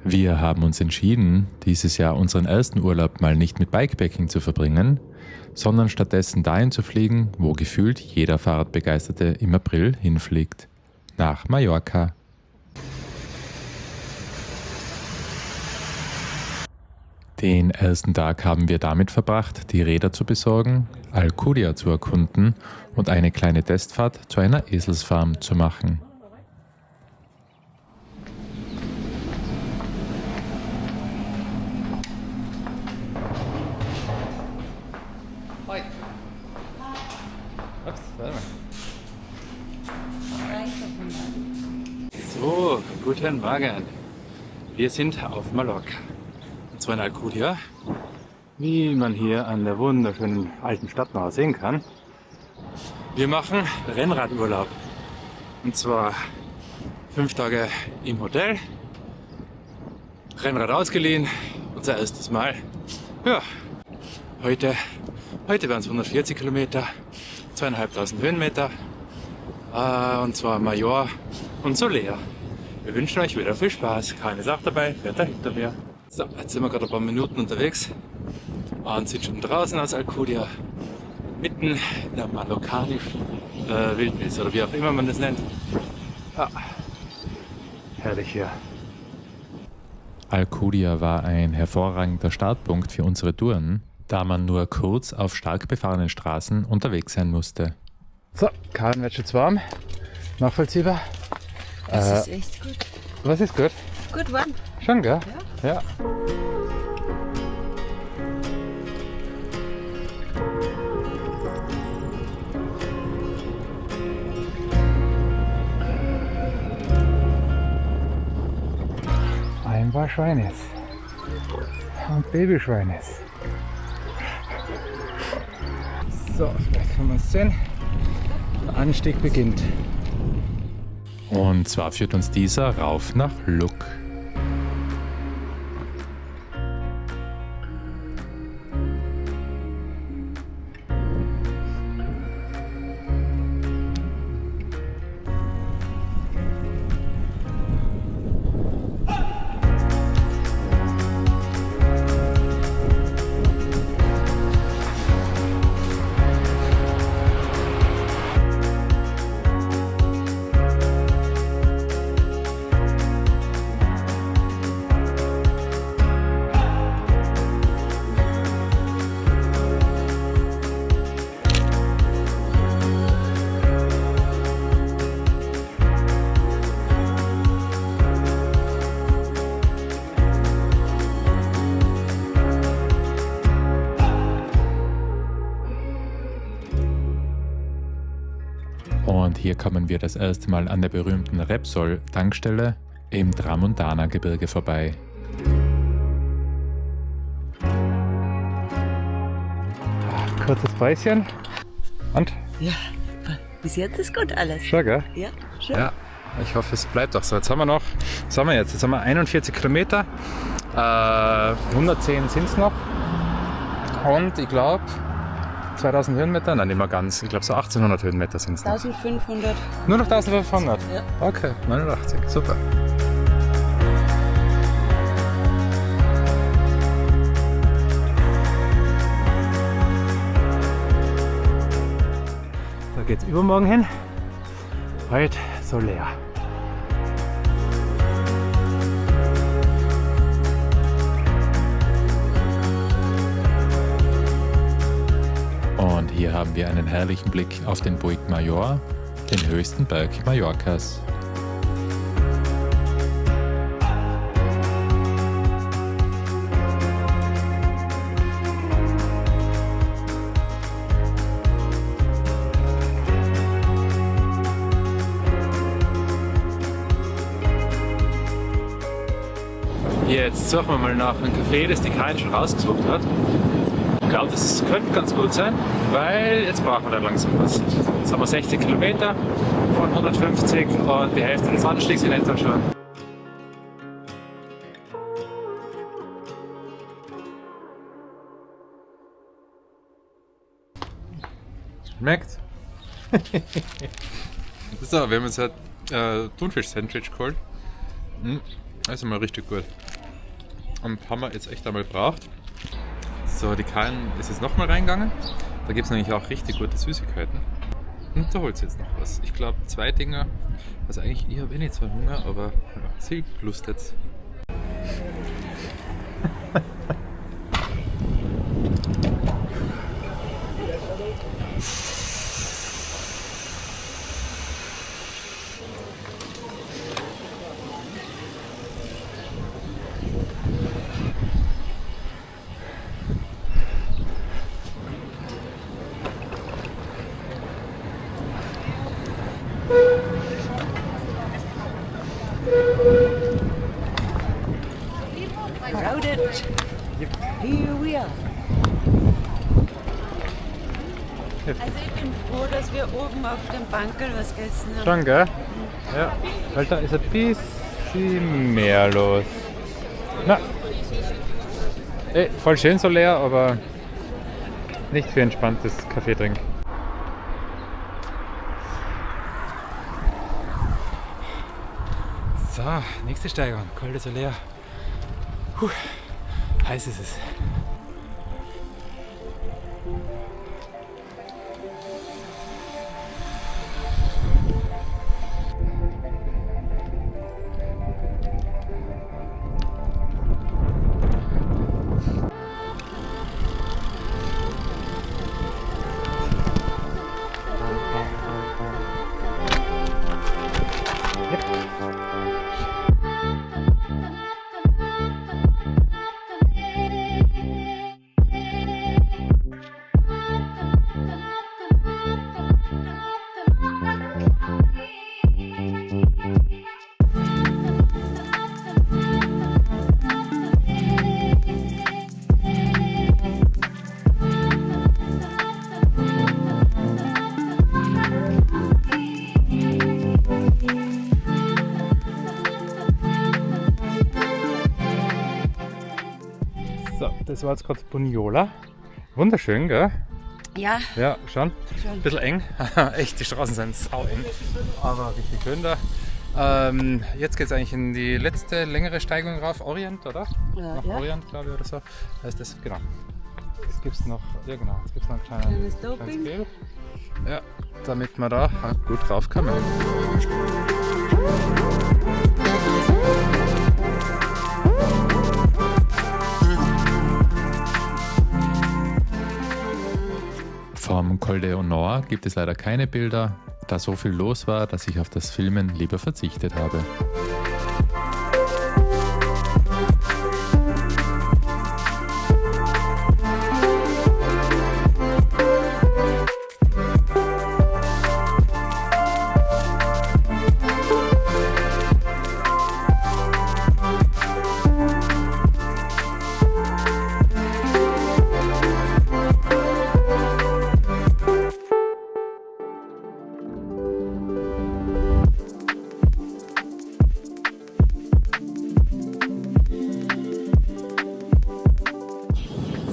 Wir haben uns entschieden, dieses Jahr unseren ersten Urlaub mal nicht mit Bikepacking zu verbringen, sondern stattdessen dahin zu fliegen, wo gefühlt jeder Fahrradbegeisterte im April hinfliegt. Nach Mallorca. Den ersten Tag haben wir damit verbracht, die Räder zu besorgen, Alcudia zu erkunden und eine kleine Testfahrt zu einer Eselsfarm zu machen. Hoi. Ups, warte mal. So, guten Morgen. Wir sind auf Mallorca. Und zwar in Alcudia, wie man hier an der wunderschönen alten Stadtmauer sehen kann. Wir machen Rennradurlaub. Und zwar 5 Tage im Hotel, Rennrad ausgeliehen, unser erstes Mal. Ja, heute waren es 140 Kilometer, 2500 Höhenmeter, und zwar Major und Soler. Wir wünschen euch wieder viel Spaß. Keine Sache dabei, fährt da hinter mir. So, jetzt sind wir gerade ein paar Minuten unterwegs und sind schon draußen aus Alcudia, mitten in der mallorcanischen Wildnis oder wie auch immer man das nennt. Ah, herrlich hier. Alcudia war ein hervorragender Startpunkt für unsere Touren, da man nur kurz auf stark befahrenen Straßen unterwegs sein musste. So, Karen wird schon warm, nachvollziehbar. Das ist echt gut. Was ist gut? Gut warm. Schon, gell? Ja. Ein paar Schweines und Babyschweines. So, vielleicht können wir es sehen. Der Anstieg beginnt. Und zwar führt uns dieser rauf nach Luc. Und hier kommen wir das erste Mal an der berühmten Repsol-Tankstelle im Tramontana-Gebirge vorbei. Kurzes Päuschen. Und? Ja, bis jetzt ist gut alles. Schon, gell? Ja, schön. Ja, ich hoffe, es bleibt auch so. Jetzt haben wir noch, was haben wir jetzt? Jetzt haben wir 41 Kilometer. 110 sind es noch. Und ich glaube, 2000 Höhenmeter? Nein, nicht mehr ganz. Ich glaube, so 1800 Höhenmeter sind es noch. 1500. Nur noch 1500? Ja. Okay, 89. Super. Da geht's übermorgen hin. Heute Soler. Und hier haben wir einen herrlichen Blick auf den Puig Major, den höchsten Berg Mallorcas. Jetzt suchen wir mal nach einem Café, das die Karin schon rausgesucht hat. Ich glaube, das könnte ganz gut sein, weil jetzt brauchen wir da langsam was. Jetzt haben wir 60 Kilometer von 150 und die Hälfte des Anstiegs in etwa schon. Schmeckt? So, wir haben jetzt halt Thunfisch-Sandwich geholt. Das ist mal richtig gut. Und haben wir jetzt echt einmal gebraucht. So, die Karin ist jetzt nochmal reingegangen. Da gibt es nämlich auch richtig gute Süßigkeiten. Und da holt sie jetzt noch was. Ich glaube 2 Dinger. Also eigentlich, ich habe eh nicht so Hunger, aber ja, sie lustet's. Crowded. Here we are. Also ich bin froh, dass wir oben auf dem Bankerl was gegessen haben. Schon, gell? Ja, weil da ist ein bisschen mehr los. Na, voll schön so leer, aber nicht für entspanntes Kaffee trinken. So, nächste Steigung, Col de Soler. Heiß ist es. So, das war jetzt gerade Bunyola. Wunderschön, gell? Ja, Ja, schon. schon. Ein bisschen eng. Echt, die Straßen sind sau eng. Aber richtig schön da. Jetzt geht es eigentlich in die letzte längere Steigung rauf. Orient, oder? Ja, Nach ja. Orient, glaube ich, oder so. Heißt das, genau. Jetzt gibt es noch, ja genau, jetzt gibt's noch ein Kleines kleines Doping. Gel. Ja, damit wir da gut raufkommen. Vom Col de Honor gibt es leider keine Bilder, da so viel los war, dass ich auf das Filmen lieber verzichtet habe.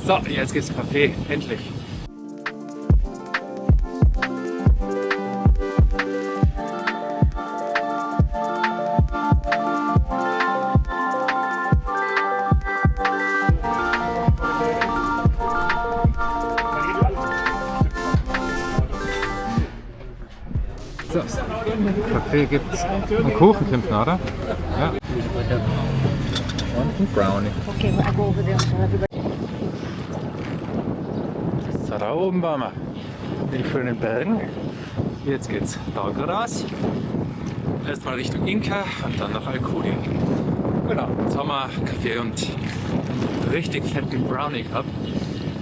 So, jetzt geht's Kaffee, endlich. So, Kaffee gibt's und Kuchen kommt noch, oder? Ja. Und ein Brownie. Okay, I go over there and tell everybody. So, da oben waren wir in den schönen Bergen. Jetzt geht's da raus. Erstmal Richtung Inka und dann nach Alcudia. Genau, jetzt haben wir Kaffee und richtig fetten Brownie gehabt.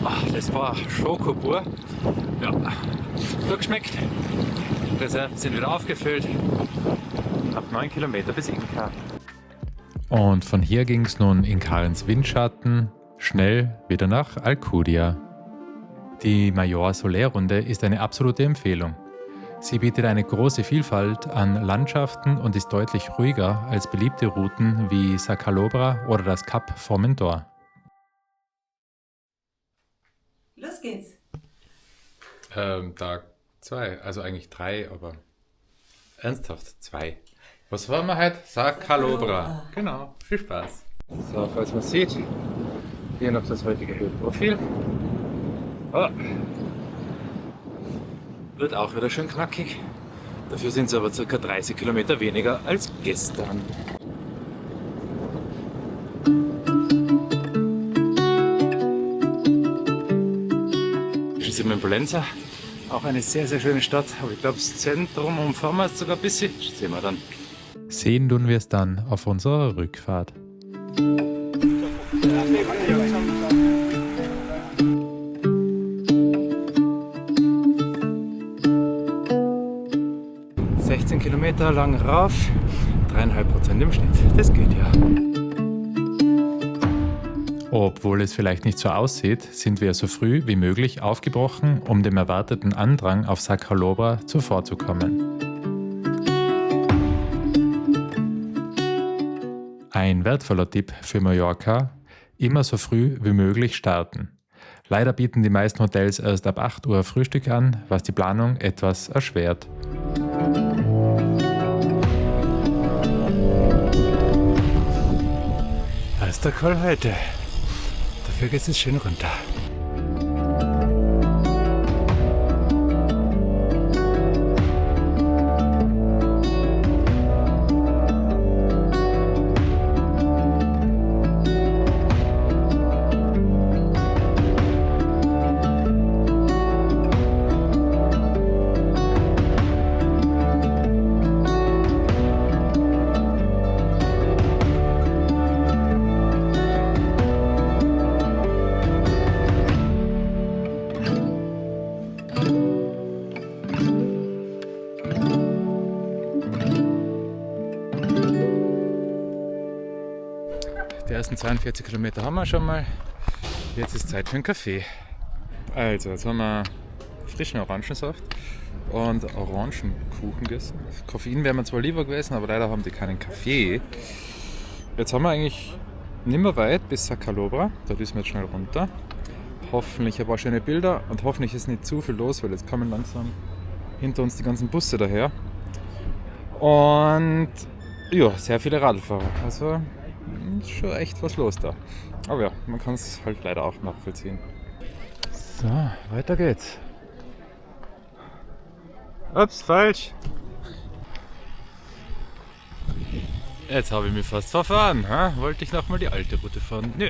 Ach, das war Schokobur. Ja, gut geschmeckt. Reserven sind wieder aufgefüllt. Ab 9 Kilometer bis Inka. Und von hier ging es nun in Karins Windschatten schnell wieder nach Alcudia. Die Major Soler Runde ist eine absolute Empfehlung. Sie bietet eine große Vielfalt an Landschaften und ist deutlich ruhiger als beliebte Routen wie Sa Calobra oder das Kap Formentor. Los geht's. Tag 2, also eigentlich 3, aber ernsthaft 2. Was waren wir heute? Sa Calobra. Genau, viel Spaß. So, falls man sieht, hier noch das heutige Höhenprofil. Oh. Wird auch wieder schön knackig. Dafür sind es aber ca. 30 Kilometer weniger als gestern. Hier sind wir in Pollenza. Auch eine sehr, sehr schöne Stadt. Aber ich glaube, das Zentrum umfahren wir jetzt sogar ein bisschen. Das sehen wir dann. Sehen tun wir es dann auf unserer Rückfahrt. 16 Kilometer lang rauf, 3,5% im Schnitt. Das geht ja. Obwohl es vielleicht nicht so aussieht, sind wir so früh wie möglich aufgebrochen, um dem erwarteten Andrang auf Sacalobra zuvorzukommen. Ein wertvoller Tipp für Mallorca: immer so früh wie möglich starten. Leider bieten die meisten Hotels erst ab 8 Uhr Frühstück an, was die Planung etwas erschwert. Erster Call heute. Dafür geht es schön runter. Die ersten 42 Kilometer haben wir schon mal. Jetzt ist Zeit für einen Kaffee. Also, jetzt haben wir frischen Orangensaft und Orangenkuchen gegessen. Koffein wäre mir zwar lieber gewesen, aber leider haben die keinen Kaffee. Jetzt haben wir eigentlich nicht mehr weit bis Sacalobra. Da düsen wir jetzt schnell runter. Hoffentlich ein paar schöne Bilder und hoffentlich ist nicht zu viel los, weil jetzt kommen langsam hinter uns die ganzen Busse daher. Und ja, sehr viele Radlfahrer. Also ist schon echt was los da. Aber ja, man kann es halt leider auch nachvollziehen. So, weiter geht's. Ups, falsch. Jetzt habe ich mich fast verfahren. Ha? Wollte ich nochmal die alte Route fahren? Nö.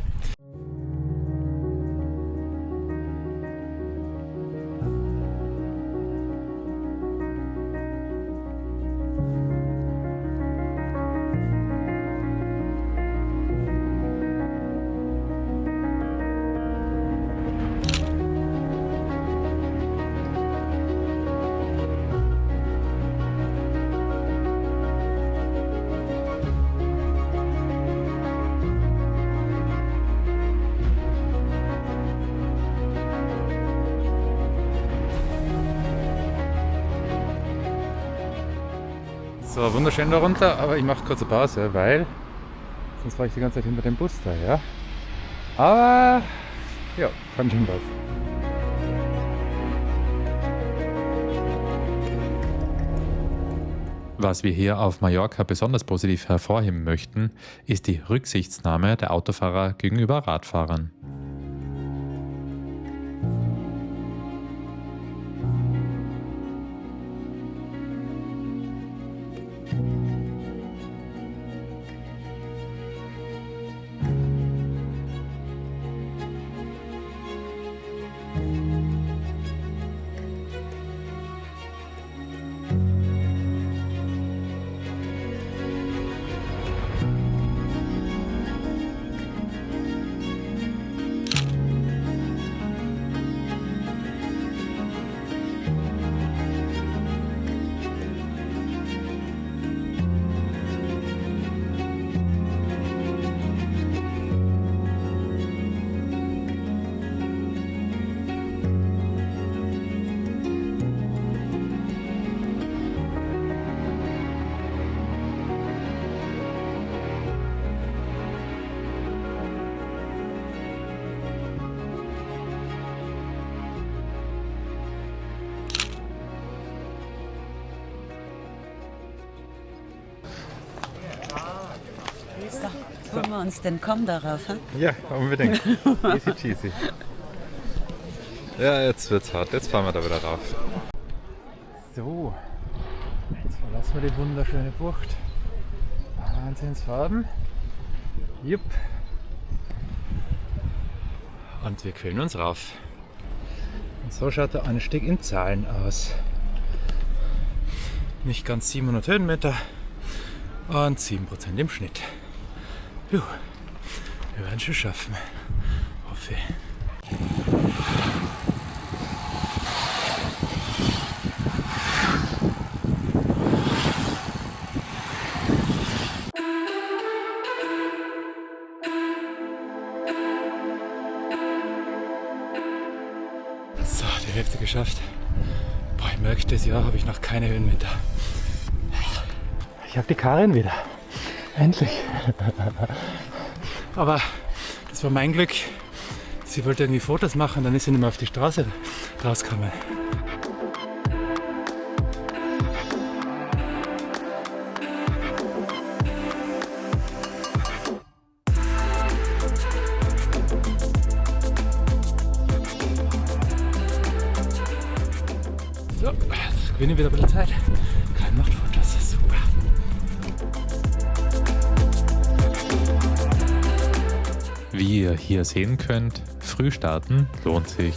So, wunderschön da runter, aber ich mache kurz eine Pause, weil sonst fahre ich die ganze Zeit hinter dem Bus daher. Aber ja, kann schon was. Was wir hier auf Mallorca besonders positiv hervorheben möchten, ist die Rücksichtnahme der Autofahrer gegenüber Radfahrern. Holen wir uns den Komm darauf, hm? Ja, unbedingt. Easy cheesy. Ja, jetzt wird's hart. Jetzt fahren wir da wieder rauf. So, jetzt verlassen wir die wunderschöne Bucht. Wahnsinnsfarben. Jupp. Und wir quälen uns rauf. Und so schaut der Anstieg in Zahlen aus. Nicht ganz 700 Höhenmeter und 7% im Schnitt. Juh. Wir werden es schon schaffen. Hoffe ich. So, die Hälfte geschafft. Boah, ich merke, dieses Jahr habe ich noch keine Höhenmeter. Ich habe die Karin wieder. Endlich. Aber das war mein Glück. Sie wollte irgendwie Fotos machen, dann ist sie nicht mehr auf die Straße rausgekommen. So, jetzt gewinne ich wieder ein bisschen Zeit. Kein macht Fotos, super. Wie ihr hier sehen könnt, früh starten lohnt sich.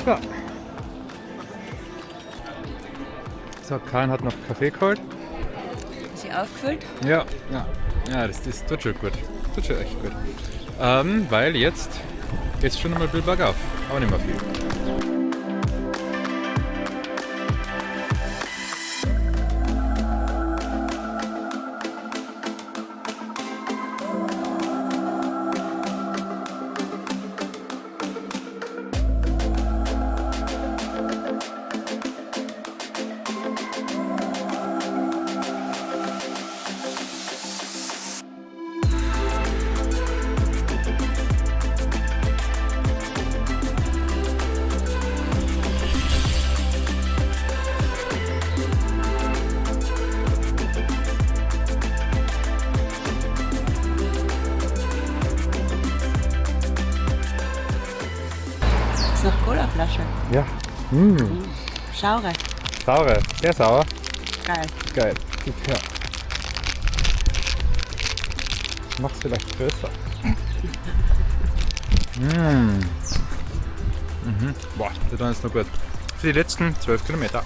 Ja. So, Karin hat noch Kaffee geholt. Ist sie aufgefüllt? Ja, das tut schon gut. Tut schon echt gut. Weil jetzt geht es schon einmal ein bisschen bergauf, aber nicht mehr viel. Noch Colaflasche. Ja. Schaure. Saure, sehr sauer. Geil. Geil. Gib her. Mach's vielleicht größer. Boah, das war jetzt noch gut. Für die letzten 12 Kilometer.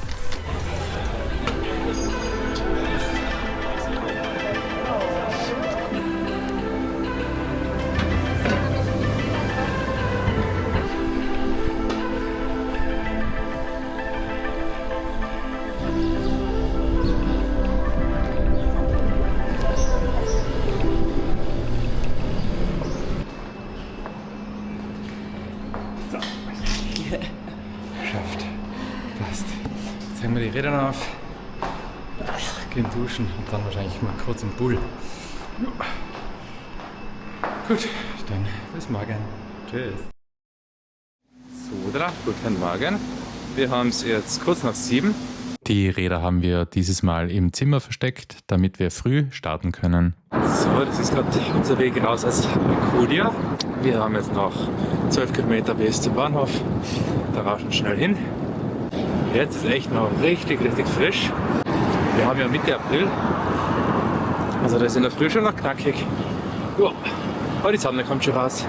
Geschafft. Passt. Jetzt hängen wir die Räder noch auf. Gehen duschen und dann wahrscheinlich mal kurz im Pool. Gut, dann bis morgen. Tschüss. So, guten Morgen. Wir haben es jetzt kurz nach 7. Die Räder haben wir dieses Mal im Zimmer versteckt, damit wir früh starten können. So, das ist gerade unser Weg raus aus Alcudia. Wir haben jetzt noch 12 Kilometer bis zum Bahnhof. Da rauschen wir schnell hin. Jetzt ist echt noch richtig frisch. Wir haben ja Mitte April. Also das ist in der Früh schon noch knackig. Ja, aber die Sonne kommt schon raus.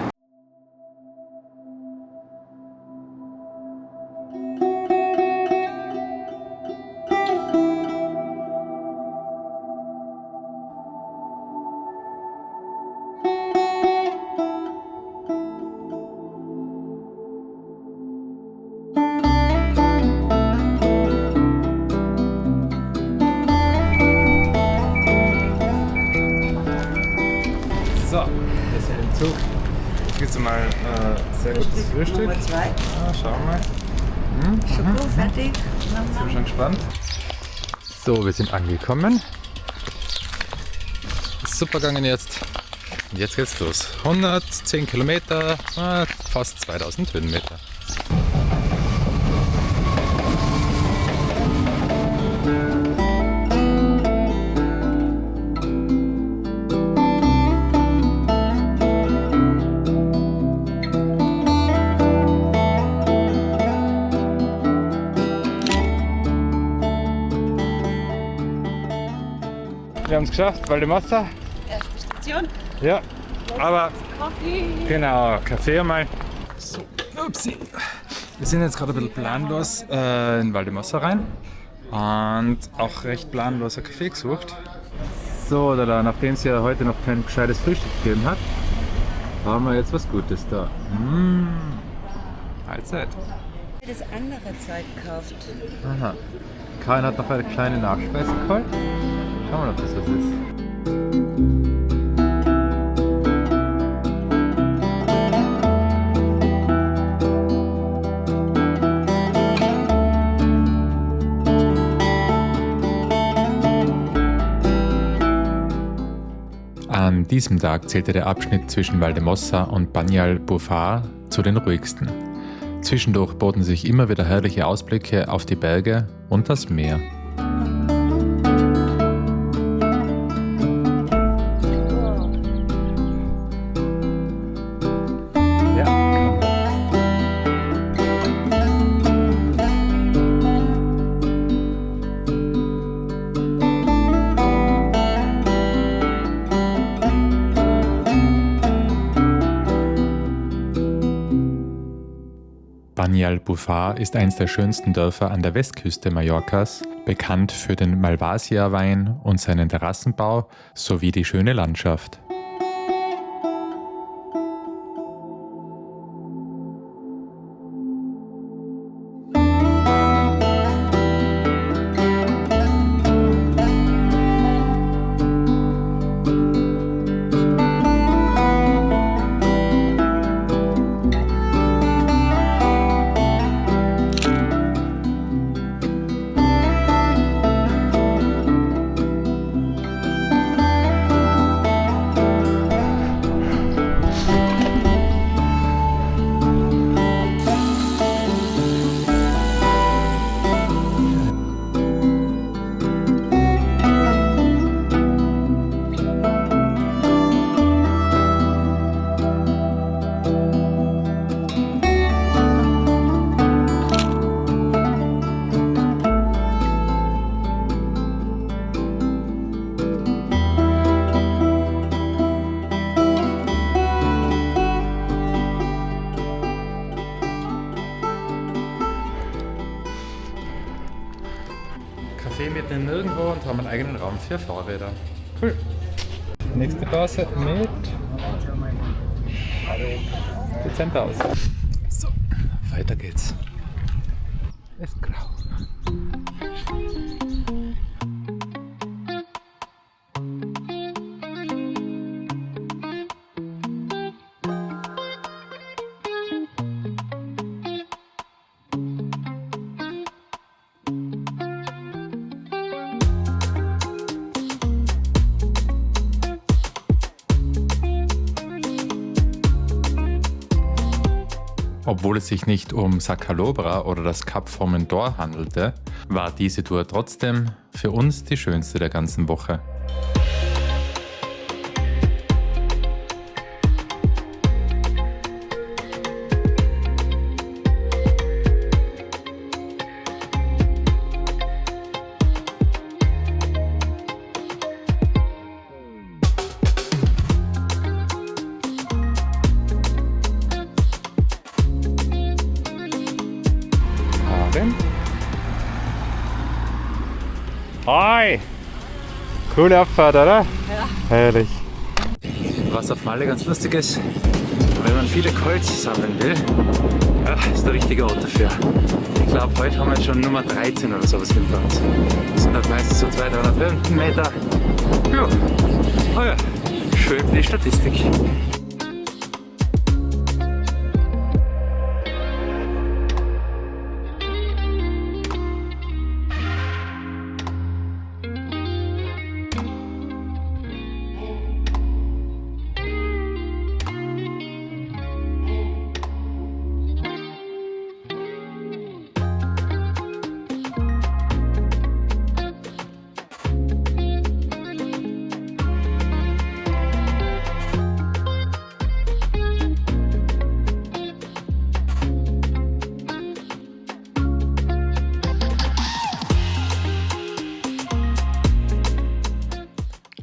So, wir sind im Zug. Jetzt gibt es mal sehr gutes Frühstück. Nummer 2. Ah, schauen wir mal. Schoko, fertig. Sind wir schon gespannt. So, wir sind angekommen. Super gegangen jetzt. Und jetzt geht's los. 110 Kilometer, fast 2000 Höhenmeter. Wir haben es geschafft, Valdemossa. Erste Station. Ja, aber Kaffee. genau, Kaffee einmal. So, upsi. Wir sind jetzt gerade ein bisschen planlos in Valdemossa rein und auch recht planlos ein Kaffee gesucht. So, nachdem es ja heute noch kein gescheites Frühstück gegeben hat, haben wir jetzt was Gutes da. Mahlzeit. Das andere Zeug gekauft. Aha. Karin hat noch eine kleine Nachspeise geholt. Schauen wir mal, ob das was ist. An diesem Tag zählte der Abschnitt zwischen Valdemossa und Banyal Bufar zu den ruhigsten. Zwischendurch boten sich immer wieder herrliche Ausblicke auf die Berge und das Meer. Banyal Bufar ist eines der schönsten Dörfer an der Westküste Mallorcas, bekannt für den Malvasia-Wein und seinen Terrassenbau sowie die schöne Landschaft. Café mitten in nirgendwo und haben einen eigenen Raum für Fahrräder. Cool. Nächste Pause mit dezenter aus. So, weiter geht's. Ist grau. Obwohl es sich nicht um Sacalobra oder das Kap Formentor handelte, war diese Tour trotzdem für uns die schönste der ganzen Woche. Hi! Coole Abfahrt, oder? Ja. Herrlich. Was auf Malle ganz lustig ist, wenn man viele Holz sammeln will, ja, ist der richtige Ort dafür. Ich glaube, heute haben wir schon Nummer 13 oder sowas hinter uns. Das sind halt meistens so 200-300 Höhenmeter. Ja, oh ja, schön für die Statistik.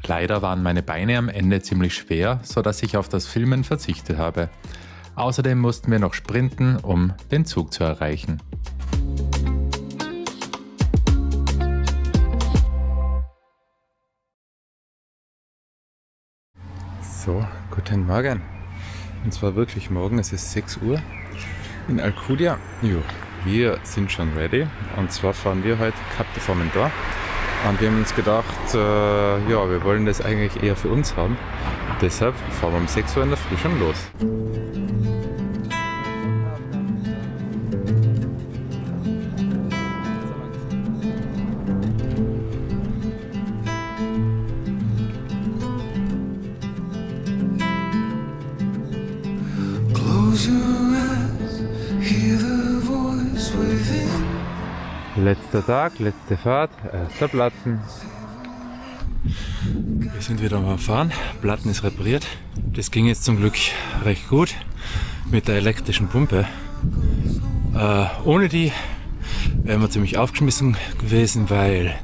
Leider waren meine Beine am Ende ziemlich schwer, sodass ich auf das Filmen verzichtet habe. Außerdem mussten wir noch sprinten, um den Zug zu erreichen. So, guten Morgen. Und zwar wirklich morgen, es ist 6 Uhr in Alcudia. Jo, wir sind schon ready und zwar fahren wir heute Cap de Formentor. Und wir haben uns gedacht, wir wollen das eigentlich eher für uns haben. Deshalb fahren wir um 6 Uhr in der Früh schon los. Letzter Tag, letzte Fahrt, erster Platten. Wir sind wieder am Fahren, Platten ist repariert. Das ging jetzt zum Glück recht gut mit der elektrischen Pumpe. Ohne die wären wir ziemlich aufgeschmissen gewesen, weil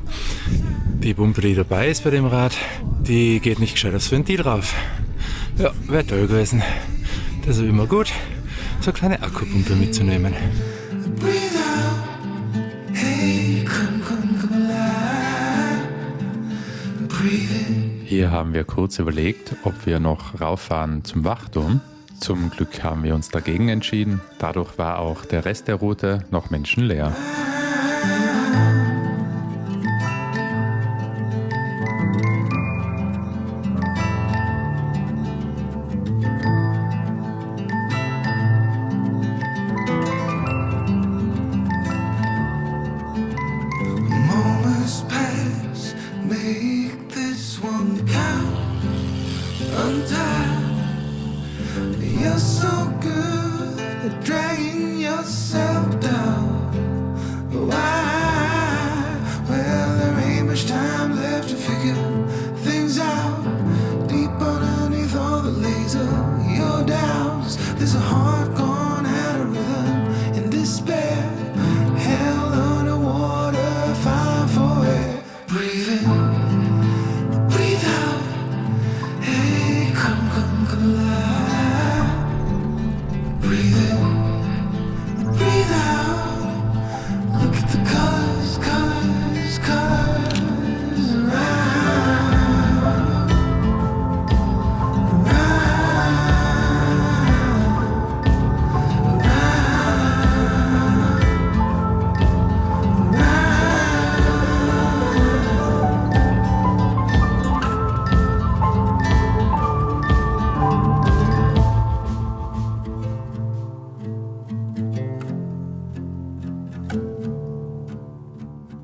die Pumpe, die dabei ist bei dem Rad, die geht nicht gescheit aufs Ventil drauf. Ja, wäre toll gewesen. Das ist immer gut, so eine kleine Akkupumpe mitzunehmen. Hier haben wir kurz überlegt, ob wir noch rauffahren zum Wachturm. Zum Glück haben wir uns dagegen entschieden. Dadurch war auch der Rest der Route noch menschenleer.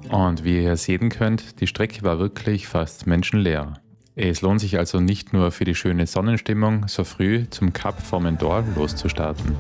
Und wie ihr sehen könnt, die Strecke war wirklich fast menschenleer. Es lohnt sich also nicht nur für die schöne Sonnenstimmung, so früh zum Cap Formentor loszustarten.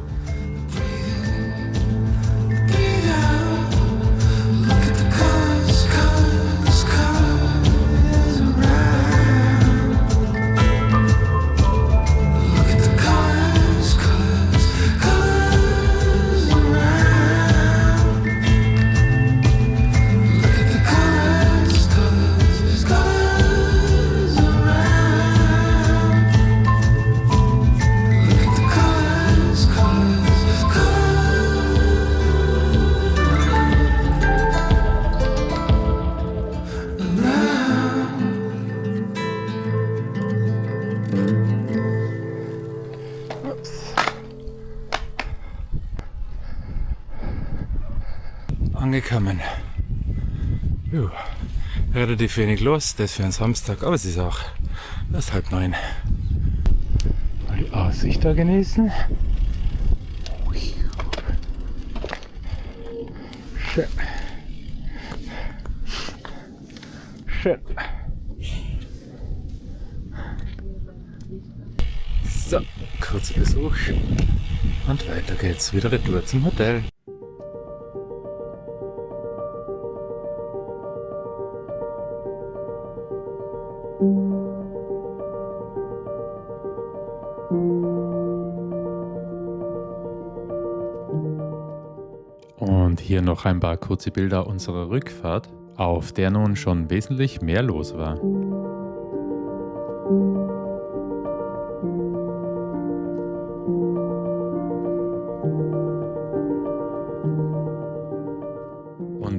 Angekommen. Relativ wenig los, das für einen Samstag, aber es ist auch erst 8:30. Mal die Aussicht da genießen. Schön. Schön. So, kurzer Besuch und weiter geht's wieder retour zum Hotel. Und hier noch ein paar kurze Bilder unserer Rückfahrt, auf der nun schon wesentlich mehr los war.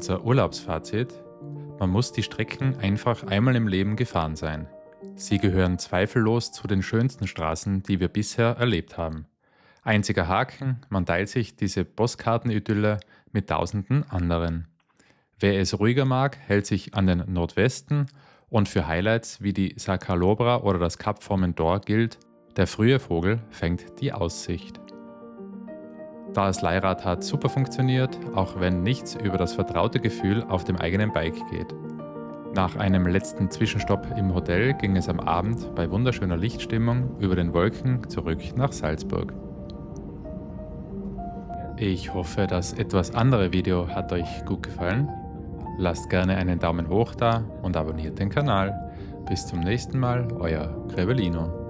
Unser Urlaubsfazit: Man muss die Strecken einfach einmal im Leben gefahren sein. Sie gehören zweifellos zu den schönsten Straßen, die wir bisher erlebt haben. Einziger Haken: Man teilt sich diese Postkartenidylle mit tausenden anderen. Wer es ruhiger mag, hält sich an den Nordwesten und für Highlights wie die Sacalobra oder das Kap Formentor gilt: Der frühe Vogel fängt die Aussicht. Das Leihrad hat super funktioniert, auch wenn nichts über das vertraute Gefühl auf dem eigenen Bike geht. Nach einem letzten Zwischenstopp im Hotel ging es am Abend bei wunderschöner Lichtstimmung über den Wolken zurück nach Salzburg. Ich hoffe, das etwas andere Video hat euch gut gefallen. Lasst gerne einen Daumen hoch da und abonniert den Kanal. Bis zum nächsten Mal, euer Grevelino.